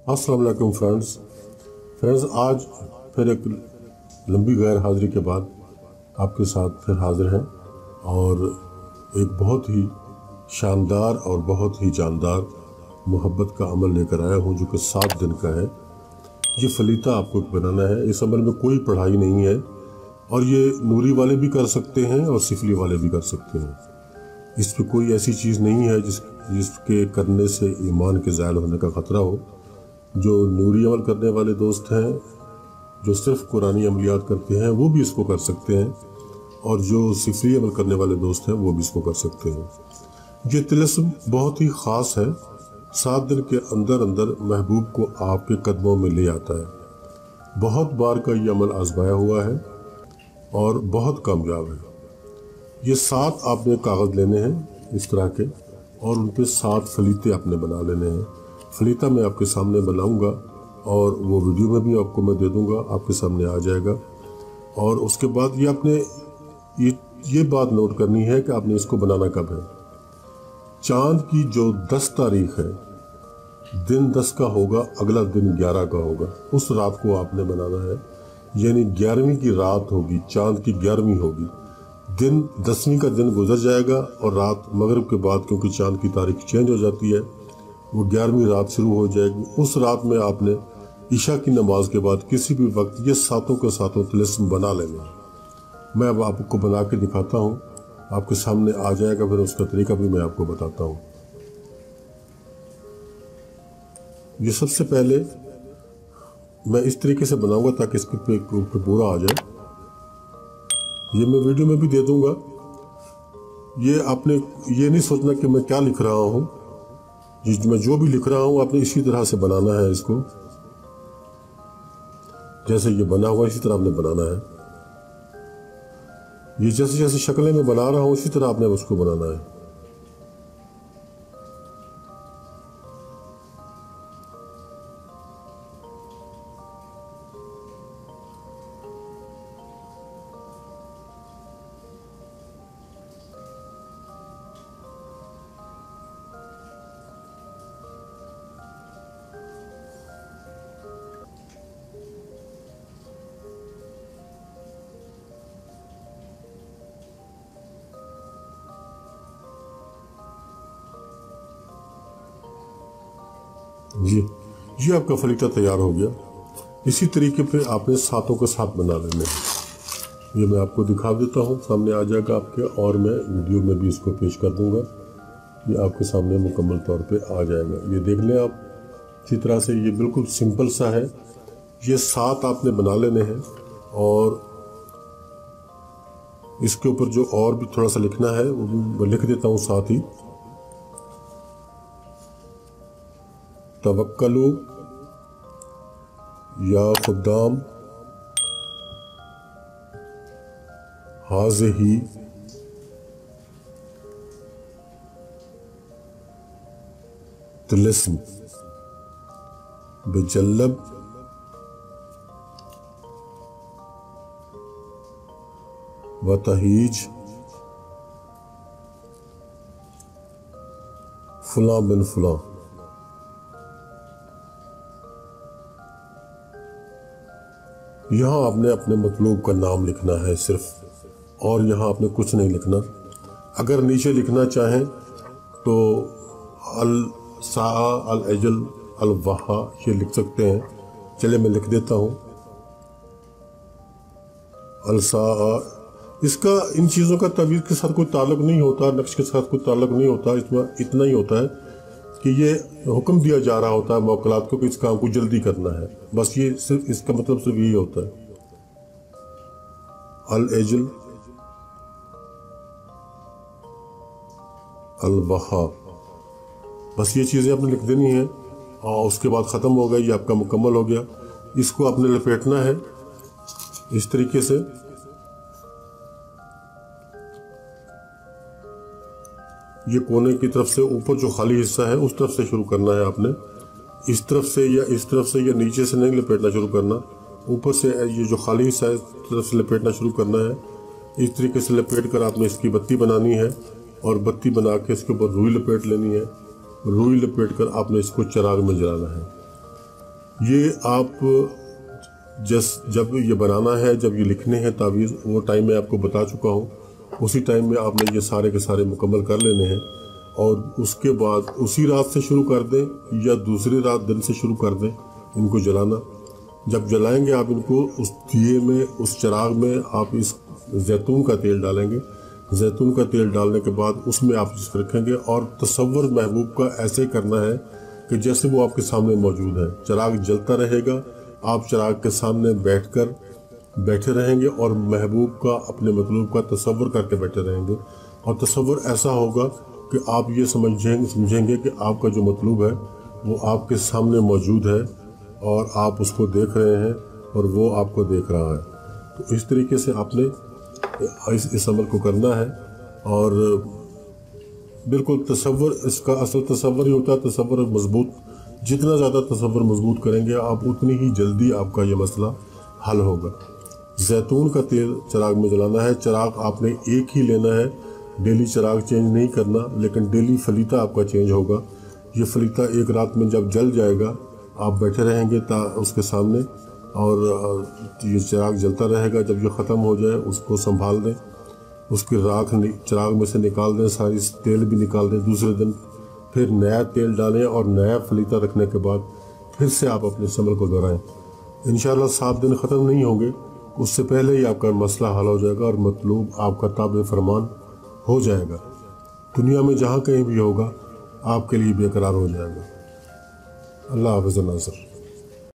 अस्सलाम वालेकुम फ्रेंड्स आज फिर एक लंबी गैर हाज़िरी के बाद आपके साथ फिर हाज़िर हैं और एक बहुत ही शानदार और बहुत ही जानदार मोहब्बत का अमल लेकर आया हूँ जो कि 7 दिन का है। ये फलीता आपको बनाना है। इस अमल में कोई पढ़ाई नहीं है और ये नूरी वाले भी कर सकते हैं और सिफली वाले भी कर सकते हैं। इस पर कोई ऐसी चीज़ नहीं है जिसके करने से ईमान के ज़ायल होने का ख़तरा हो। जो नूरी अमल करने वाले दोस्त हैं, जो सिर्फ कुरानी अमलियात करते हैं, वो भी इसको कर सकते हैं और जो सिफली अमल करने वाले दोस्त हैं वो भी इसको कर सकते हैं। ये तिलिस्म बहुत ही ख़ास है। 7 दिन के अंदर अंदर महबूब को आपके कदमों में ले आता है। बहुत बार का ये अमल आजमाया हुआ है और बहुत कामयाब है। ये 7 आपने कागज़ लेने हैं इस तरह के और उन पे 7 फलीते आपने बना लेने हैं। फलीता मैं आपके सामने बनाऊंगा और वो वीडियो में भी आपको मैं दे दूंगा, आपके सामने आ जाएगा। और उसके बाद ये आपने ये बात नोट करनी है कि आपने इसको बनाना कब है। चांद की जो 10 तारीख है, दिन 10 का होगा, अगला दिन 11 का होगा, उस रात को आपने बनाना है। यानी 11वीं की रात होगी, चांद की 11वीं होगी, दिन 10वीं का दिन गुजर जाएगा और रात मगरिब के बाद, क्योंकि चांद की तारीख चेंज हो जाती है, वो 11वीं रात शुरू हो जाएगी। उस रात में आपने ईशा की नमाज के बाद किसी भी वक्त ये 7 के 7 तिलिस्म बना लेना है। मैं अब आपको बना के दिखाता हूँ, आपके सामने आ जाएगा, फिर उसका तरीका भी मैं आपको बताता हूँ। ये सबसे पहले मैं इस तरीके से बनाऊंगा ताकि इसके पे पूरा आ जाए। ये मैं वीडियो में भी दे दूंगा। ये आपने ये नहीं सोचना कि मैं क्या लिख रहा हूँ, मैं जो भी लिख रहा हूँ आपने इसी तरह से बनाना है। इसको जैसे ये बना हुआ इसी तरह आपने बनाना है। ये जैसे जैसे शक्लें मैं बना रहा हूँ इसी तरह आपने उसको बनाना है। ये आपका फलीता तैयार हो गया। इसी तरीके पे आपने 7 के 7 बना लेने हैं। ये मैं आपको दिखा देता हूँ, सामने आ जाएगा आपके, और मैं वीडियो में भी इसको पेश कर दूंगा। ये आपके सामने मुकम्मल तौर पे आ जाएगा। ये देख लें आप इसी तरह से। ये बिल्कुल सिंपल सा है। ये 7 आपने बना लेने हैं और इसके ऊपर जो और भी थोड़ा सा लिखना है वो भी मैं लिख देता हूँ साथ ही। तवक्कलू या खुदाम हाज़िही तिलिस्म बिजल्लब व तहीज फुला बिन फुला। यहाँ आपने अपने मतलूब का नाम लिखना है सिर्फ, और यहाँ आपने कुछ नहीं लिखना। अगर नीचे लिखना चाहें तो अल सा अल अजल अल वहा ये लिख सकते हैं। चले मैं लिख देता हूँ अल सा। इसका इन चीज़ों का तवीज़ के साथ कोई ताल्लुक नहीं होता, नक्श के साथ कोई ताल्लुक नहीं होता। इसमें इतना ही होता है कि ये हुक्म दिया जा रहा होता है मौकलात को कि इस काम को जल्दी करना है। बस ये सिर्फ इसका मतलब सिर्फ यही होता है। अल एजल अल वहा, बस ये चीज़ें आपने लिख देनी है और उसके बाद ख़त्म हो गया। ये आपका मुकम्मल हो गया। इसको आपने लपेटना है इस तरीके से। ये कोने की तरफ से ऊपर जो खाली हिस्सा है उस तरफ से शुरू करना है आपने। इस तरफ से या इस तरफ से या नीचे से नहीं लपेटना शुरू करना। ऊपर से ये जो खाली हिस्सा है इस तरफ से लपेटना शुरू करना है। इस तरीके से लपेट कर आपने इसकी बत्ती बनानी है और बत्ती बना के इसके ऊपर रुई लपेट लेनी है। रुई लपेट कर आपने इसको चिराग में जलाना है। یہ آپ جب یہ بنانا ہے، جب یہ لکھنے ہیں تعویذ، وہ ٹائم میں آپ کو بتا چکا ہوں، اسی ٹائم میں آپ نے یہ سارے کے سارے مکمل کر لینے ہیں، اور اس کے بعد اسی رات سے شروع کر دیں یا دوسری رات دن سے شروع کر دیں ان کو جلانا۔ جب جلائیں گے آپ ان کو، اس دیے میں، اس چراغ میں آپ اس زیتون کا تیل ڈالیں گے۔ زیتون کا تیل ڈالنے کے بعد اس میں آپ اس رکھیں گے، اور تصور محبوب کا ایسے کرنا ہے کہ جیسے وہ آپ کے سامنے موجود ہے۔ چراغ جلتا رہے گا، آپ چراغ کے سامنے بیٹھے رہیں گے اور محبوب کا، اپنے مطلوب کا تصور کر کے بیٹھے رہیں گے، اور تصور ایسا ہوگا کہ آپ یہ سمجھیں گے کہ آپ کا جو مطلوب ہے وہ آپ کے سامنے موجود ہے، اور آپ اس کو دیکھ رہے ہیں اور وہ آپ کو دیکھ رہا ہے۔ تو اس طریقے سے آپ نے اس عمل کو کرنا ہے، اور بالکل تصور، اس کا اصل تصور ہی ہوتا ہے تصور مضبوط۔ جتنا زیادہ تصور مضبوط کریں گے آپ، اتنی ہی جلدی آپ کا یہ مسئلہ حل ہوگا۔ زیتون کا تیل چراغ میں جلانا ہے۔ چراغ آپ نے ایک ہی لینا ہے، ڈیلی چراغ چینج نہیں کرنا، لیکن ڈیلی فلیتا آپ کا چینج ہوگا۔ یہ فلیتا ایک رات میں جب جل جائے گا، آپ بیٹھے رہیں گے اس کے سامنے، اور یہ چراغ جلتا رہے گا۔ جب یہ ختم ہو جائے اس کو سنبھال دیں، اس کی راکھ چراغ میں سے نکال دیں، ساری تیل بھی نکال دیں۔ دوسرے دن پھر نیا تیل ڈالیں، اور نیا فلیتا رکھنے کے بعد پھر سے آپ اپنے اس عمل کو دہرائیں۔ انشاءاللہ 7 دن ختم نہیں ہوں گے، اس سے پہلے ہی آپ کا مسئلہ حل ہو جائے گا، اور مطلوب آپ کا تابع فرمان ہو جائے گا۔ دنیا میں جہاں کہیں بھی ہوگا آپ کے لیے بے قرار ہو جائے گا۔ اللہ حافظ ناصر۔